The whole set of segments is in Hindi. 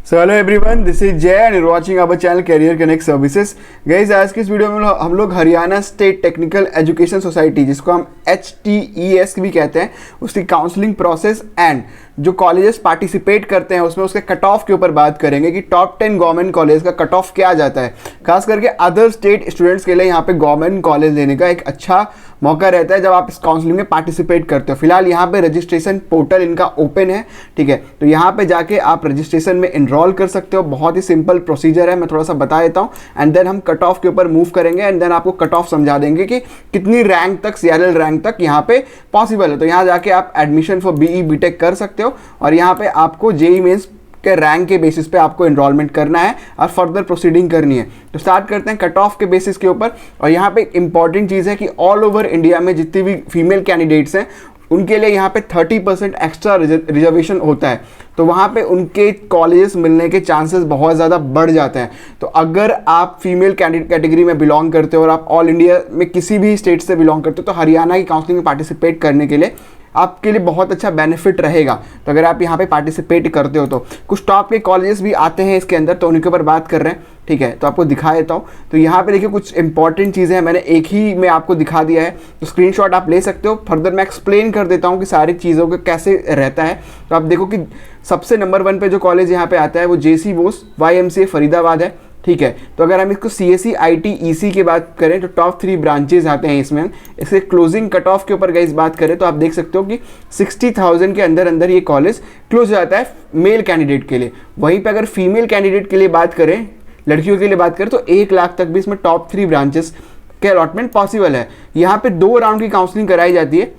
So hello everyone, this is Jay and you watching our channel career connect services. Guys, आज की इस वीडियो में हम लोग Haryana state technical education society, जिसको हम HTES भी कहते हैं, उसकी काउंसलिंग प्रोसेस एंड जो कॉलेजेस पार्टिसिपेट करते हैं उसमें उसके कट ऑफ के ऊपर बात करेंगे कि टॉप 10 गवर्नमेंट कॉलेज का कट ऑफ क्या जाता है। खास करके अदर स्टेट स्टूडेंट्स के लिए यहाँ पे गवर्नमेंट कॉलेज लेने का एक अच्छा मौका रहता है जब आप इस काउंसलिंग में पार्टिसिपेट करते हो। फिलहाल यहाँ पे रजिस्ट्रेशन पोर्टल इनका ओपन है, ठीक है, तो यहाँ पे जाके आप रजिस्ट्रेशन में एनरोल कर सकते हो। बहुत ही सिंपल प्रोसीजर है, मैं थोड़ा सा बता देता हूँ एंड देन हम कट ऑफ के ऊपर मूव करेंगे एंड देन आपको कट ऑफ समझा देंगे कि कितनी रैंक तक, CRL रैंक तक यहाँ पे पॉसिबल है। तो यहाँ जाके आप एडमिशन फॉर BE BTech कर सकते हो और यहाँ पे आपको JEE मेंस के रैंक के बेसिस पे आपको एनरोलमेंट करना है और फर्दर प्रोसीडिंग करनी है। तो स्टार्ट करते हैं कट ऑफ के बेसिस के ऊपर। और यहाँ पे इंपॉर्टेंट चीज़ है कि ऑल ओवर इंडिया में जितनी भी फीमेल कैंडिडेट्स हैं उनके लिए यहाँ पे 30% एक्स्ट्रा रिजर्वेशन होता है, तो वहाँ पे उनके कॉलेजेस मिलने के चांसेस बहुत ज़्यादा बढ़ जाते हैं। तो अगर आप फीमेल कैटेगरी में बिलोंग करते हो और आप ऑल इंडिया में किसी भी स्टेट से बिलोंग करते हो तो हरियाणा की काउंसलिंग में पार्टिसिपेट करने के लिए आपके लिए बहुत अच्छा बेनिफिट रहेगा। तो अगर आप यहाँ पे पार्टिसिपेट करते हो तो कुछ टॉप के कॉलेजेस भी आते हैं इसके अंदर, तो उनके ऊपर बात कर रहे हैं, ठीक है। तो आपको दिखा देता हूँ। तो यहाँ पे देखिए कुछ इंपॉर्टेंट चीज़ें हैं, मैंने एक ही में आपको दिखा दिया है, तो स्क्रीनशॉट आप ले सकते हो। फर्दर मैं एक्सप्लेन कर देता हूँ कि सारी चीज़ों को कैसे रहता है। तो आप देखो कि सबसे नंबर 1 पे जो कॉलेज यहाँ पे आता है वो JC बोस YMCA फरीदाबाद है, ठीक है। तो अगर हम इसको CSE IT EC की बात करें तो टॉप 3 ब्रांचेज आते हैं इसमें। इसके क्लोजिंग कट ऑफ के ऊपर गाइस बात करें तो आप देख सकते हो कि 60,000 के अंदर अंदर ये कॉलेज क्लोज हो जाता है मेल कैंडिडेट के लिए। वहीं पे अगर फीमेल कैंडिडेट के लिए बात करें, लड़कियों के लिए बात करें, तो 1 लाख तक भी इसमें टॉप 3 ब्रांचेस के अलॉटमेंट पॉसिबल है। यहाँ पे 2 राउंड की काउंसलिंग कराई जाती है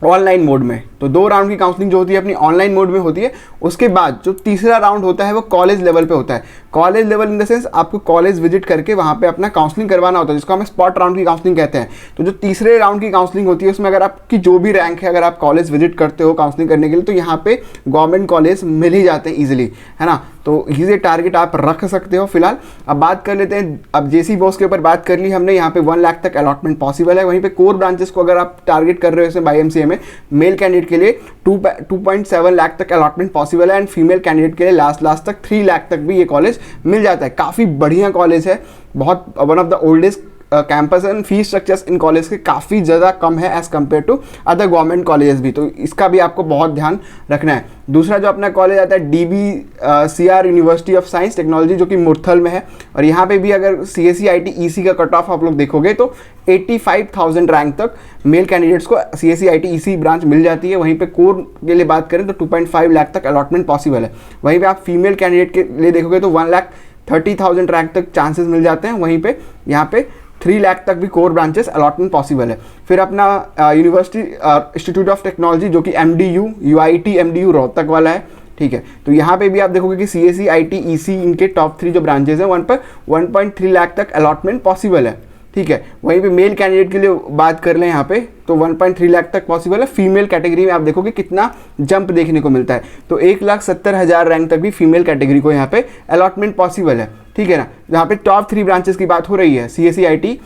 ऑनलाइन मोड में। तो 2 राउंड की काउंसलिंग जो होती है अपनी ऑनलाइन मोड में होती है। उसके बाद जो तीसरा राउंड होता है वो कॉलेज लेवल पे होता है। College level in the sense आपको कॉलेज विजिट करके वहाँ पे अपना काउंसलिंग करवाना होता है, जिसको हम स्पॉट राउंड की काउंसलिंग कहते हैं। तो जो तीसरे राउंड की काउंसलिंग होती है उसमें अगर आपकी जो भी रैंक है, अगर आप कॉलेज विजिट करते हो काउंसलिंग करने के लिए, तो यहाँ पे गवर्नमेंट कॉलेज मिल ही जाते हैं ईजिली, है ना। तो ये टारगेट आप रख सकते हो। फिलहाल अब बात कर लेते हैं, अब JC बोस के ऊपर बात कर ली हमने। यहाँ पे 1 लाख तक अलॉटमेंट पॉसिबल है। वहीं पे कोर ब्रांचेस को अगर आप टारगेट कर रहे हो इसमें YMCA में, मेल कैंडिडेट के लिए 2.7 लाख तक अलॉटमेंट पॉसिबल है एंड फीमेल कैंडिडेट के लिए लास्ट तक 3 लाख तक भी ये कॉलेज मिल जाता है। काफ़ी बढ़िया कॉलेज है, बहुत one of the oldest campus and fees structures इन कॉलेज के काफ़ी ज़्यादा कम है as compare to other government colleges भी, तो इसका भी आपको बहुत ध्यान रखना है। दूसरा जो अपना कॉलेज आता है DBCR university of science technology, जो कि मुरथल में है। और यहाँ पे भी अगर CSE IT EC का कट ऑफ आप लोग देखोगे तो 85,000 रैंक तक मेल कैंडिडेट्स को CSE IT EC ब्रांच मिल जाती है। वहीं पे कोर के लिए बात करें तो 2.5 लाख तक अलॉटमेंट पॉसिबल है। वहीं पे आप फीमेल कैंडिडेट के लिए देखोगे तो 1,30,000 रैंक तक चांसेस मिल जाते हैं। वहीं पे यहाँ पे 3 लाख तक भी कोर ब्रांचेस अलॉटमेंट पॉसिबल है। फिर अपना यूनिवर्सिटी इंस्टीट्यूट ऑफ टेक्नोलॉजी, जो कि MDU UIT MDU रोहतक वाला है, ठीक है। तो यहाँ पे भी आप देखोगे कि CSE IT EC इनके टॉप 3 जो ब्रांचेस हैं वहाँ पर 1.3 लाख तक अलॉटमेंट पॉसिबल है, ठीक है। वहीं पे मेल कैंडिडेट के लिए बात कर लें यहाँ पे तो 1.3 लाख तक पॉसिबल है। फीमेल कैटेगरी में आप देखोगे कितना जंप देखने को मिलता है, तो 1,70,000 रैंक तक भी फीमेल कैटेगरी को यहाँ पे अलॉटमेंट पॉसिबल है, ठीक है ना। यहाँ पे टॉप 3 ब्रांचेस की बात हो रही है CSE IT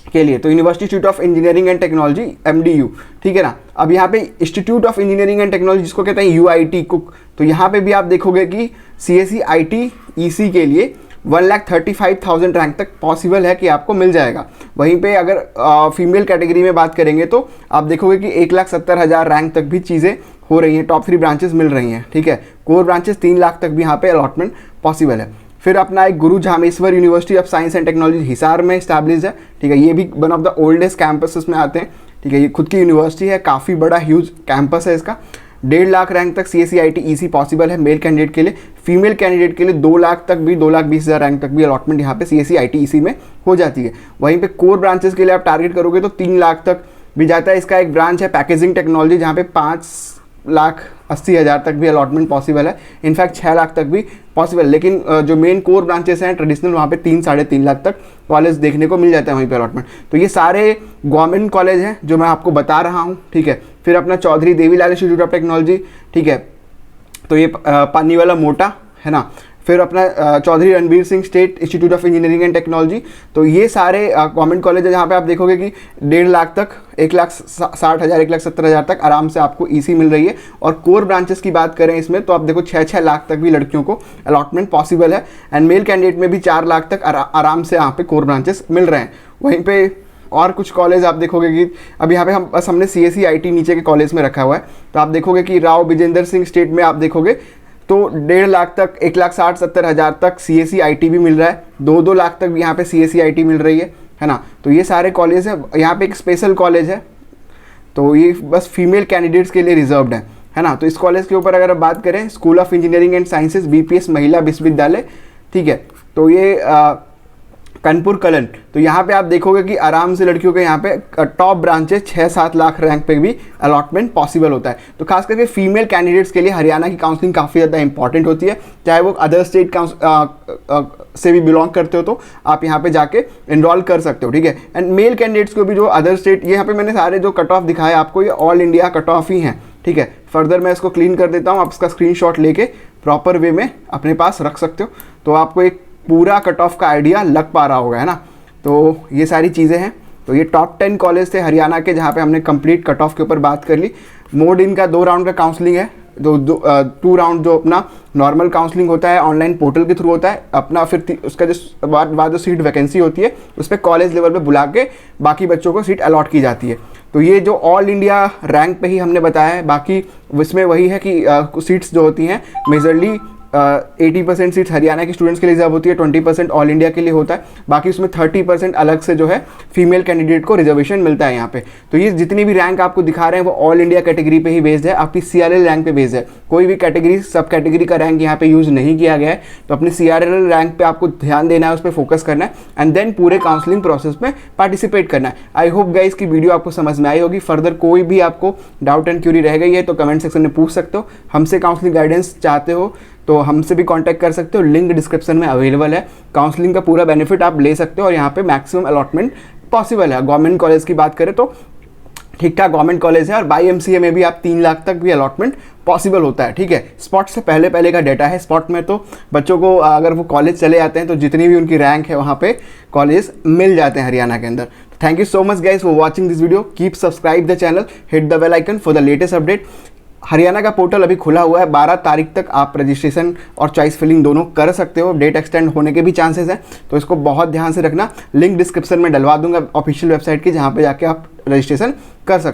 के लिए, तो university institute of engineering and technology MDU, ठीक है ना। अब यहाँ पे institute of engineering and technology जिसको कहते हैं UIT कुक, तो यहाँ पे भी आप देखोगे कि CSE IT EC के लिए 1,35,000 रैंक तक पॉसिबल है कि आपको मिल जाएगा। वहीं पे अगर फीमेल कैटेगरी में बात करेंगे तो आप देखोगे कि 1,70,000 रैंक तक भी चीज़ें हो रही हैं, टॉप 3 ब्रांचेस मिल रही हैं, ठीक है। कोर ब्रांचेस 3 लाख तक भी यहाँ पे अलॉटमेंट पॉसिबल है। फिर अपना एक गुरु Jhameshwar university of science and technology Hisar में इस्टेब्लिश है, ठीक है। ये भी one of the oldest campuses में आते हैं, ठीक है। ये खुद की यूनिवर्सिटी है, काफ़ी बड़ा ह्यूज कैंपस है इसका। 1.5 लाख रैंक तक CSE IT EC पॉसिबल है मेल कैंडिडेट के लिए। फीमेल कैंडिडेट के लिए 2 लाख तक भी, 2,20,000 रैंक तक भी अलॉटमेंट यहाँ पे CSE IT EC में हो जाती है। वहीं पे कोर ब्रांचेस के लिए आप टारगेट करोगे तो 3 लाख तक भी जाता है। इसका एक ब्रांच है पैकेजिंग टेक्नोलॉजी, जहाँ पे 5,80,000 तक भी अलॉटमेंट पॉसिबल है। इनफैक्ट 6 लाख तक भी पॉसिबल, लेकिन जो मेन कोर ब्रांचेस हैं ट्रेडिशनल, वहाँ पे 3-3.5 लाख तक कॉलेज देखने को मिल जाता है वहीं पे अलॉटमेंट। तो ये सारे गवर्नमेंट कॉलेज हैं जो मैं आपको बता रहा हूँ, ठीक है। फिर अपना Chaudhary Devilal institute of technology, ठीक है, तो ये पानी वाला मोटा है ना। फिर अपना Chaudhary Ranbir Singh state institute of engineering and technology. तो ये सारे गवर्नमेंट कॉलेज है जहाँ पे आप देखोगे कि 1.5 लाख तक, 1,60,000, 1,70,000 तक आराम से आपको ईसी मिल रही है। और कोर ब्रांचेस की बात करें इसमें तो आप देखो 6-6 लाख तक भी लड़कियों को अलॉटमेंट पॉसिबल है। एंड मेल कैंडिडेट में भी 4 लाख तक आराम से यहाँ पे कोर ब्रांचेस मिल रहे हैं। वहीं पे और कुछ कॉलेज आप देखोगे कि अब यहाँ पे हमने CSE IT नीचे के कॉलेज में रखा हुआ है। तो आप देखोगे कि राव विजेंद्र सिंह स्टेट में आप देखोगे तो 1.5 लाख तक, 1,60,70,000 तक CSE IT भी मिल रहा है। 2-2 लाख तक भी यहाँ पे CSE IT मिल रही है ना। तो ये सारे कॉलेज है। यहाँ पे एक स्पेशल कॉलेज है, तो ये बस फीमेल कैंडिडेट्स के लिए रिजर्व्ड है ना। तो इस कॉलेज के ऊपर अगर आप बात करें, school of engineering and sciences BPS महिला विश्वविद्यालय, ठीक है। तो ये कानपुर कलन। तो यहाँ पे आप देखोगे कि आराम से लड़कियों के यहाँ पे टॉप ब्रांचेस 6-7 लाख रैंक पे भी अलॉटमेंट पॉसिबल होता है। तो खास करके फीमेल कैंडिडेट्स के लिए हरियाणा की काउंसलिंग काफ़ी ज़्यादा इंपॉर्टेंट होती है। चाहे वो अदर स्टेट से भी बिलोंग करते हो तो आप यहाँ पे जाके इनरोल कर सकते हो, ठीक है। एंड मेल कैंडिडेट्स को भी जो अदर स्टेट, यहाँ पे मैंने सारे जो कट ऑफ दिखाए आपको, ये ऑल इंडिया कट ऑफ ही हैं, ठीक है। फर्दर मैं इसको क्लीन कर देता हूँ, आप इसका स्क्रीनशॉट लेके प्रॉपर वे में अपने पास रख सकते हो, तो आपको एक पूरा कट ऑफ का आइडिया लग पा रहा होगा, है ना। तो ये सारी चीज़ें हैं। तो ये टॉप 10 कॉलेज थे हरियाणा के जहाँ पे हमने कंप्लीट कट ऑफ के ऊपर बात कर ली। मोड इनका 2 राउंड का काउंसलिंग है। 2 राउंड जो अपना नॉर्मल काउंसलिंग होता है ऑनलाइन पोर्टल के थ्रू होता है अपना, फिर उसका जो बाद जो सीट वैकेंसी होती है उस पर कॉलेज लेवल पे बुला के बाकी बच्चों को सीट अलॉट की जाती है। तो ये जो ऑल इंडिया रैंक पे ही हमने बताया है, बाकी इसमें वही है कि सीट्स जो होती हैं मेजरली 80% सीट्स हरियाणा के स्टूडेंट्स के लिए रिजर्व होती है, 20% ऑल इंडिया के लिए होता है, बाकी उसमें 30% अलग से जो है फीमेल कैंडिडेट को रिजर्वेशन मिलता है यहाँ पे। तो ये जितनी भी रैंक आपको दिखा रहे हैं वो ऑल इंडिया कैटेगरी पे ही बेस्ड है, आपकी CRL रैंक पे बेस्ड है। कोई भी कैटेगरी सब कैटेगरी का रैंक यहाँ पे यूज़ नहीं किया गया है। तो अपनी CRL रैंक पे आपको ध्यान देना है, उस पर फोकस करना है एंड देन पूरे काउंसलिंग प्रोसेस में पार्टिसिपेट करना है। आई होप गाइस की वीडियो आपको समझ में आई होगी। फर्दर कोई भी आपको डाउट एंड क्यूरी रह गई है तो कमेंट सेक्शन में पूछ सकते हो। हमसे काउंसलिंग गाइडेंस चाहते हो तो हमसे भी कांटेक्ट कर सकते हो, लिंक डिस्क्रिप्शन में अवेलेबल है। काउंसलिंग का पूरा बेनिफिट आप ले सकते हो और यहाँ पे मैक्सिमम अलॉटमेंट पॉसिबल है। गवर्नमेंट कॉलेज की बात करें तो ठीक ठाक गवर्नमेंट कॉलेज है और बाई MCA में भी आप 3 लाख तक भी अलॉटमेंट पॉसिबल होता है, ठीक है। स्पॉट से पहले का डाटा है। स्पॉट में तो बच्चों को अगर वो कॉलेज चले जाते हैं तो जितनी भी उनकी रैंक है वहाँ पे कॉलेज मिल जाते हैं हरियाणा के अंदर। Thank you so much guys for watching this video. Keep subscribe the channel, hit the bell icon for the latest update. Haryana का पोर्टल अभी खुला हुआ है, 12 तारीख तक आप रजिस्ट्रेशन और चॉइस फिलिंग दोनों कर सकते हो। डेट एक्सटेंड होने के भी चांसेस हैं, तो इसको बहुत ध्यान से रखना। लिंक डिस्क्रिप्शन में डलवा दूंगा ऑफिशियल वेबसाइट की, जहाँ पे जाके आप रजिस्ट्रेशन कर सकते हो।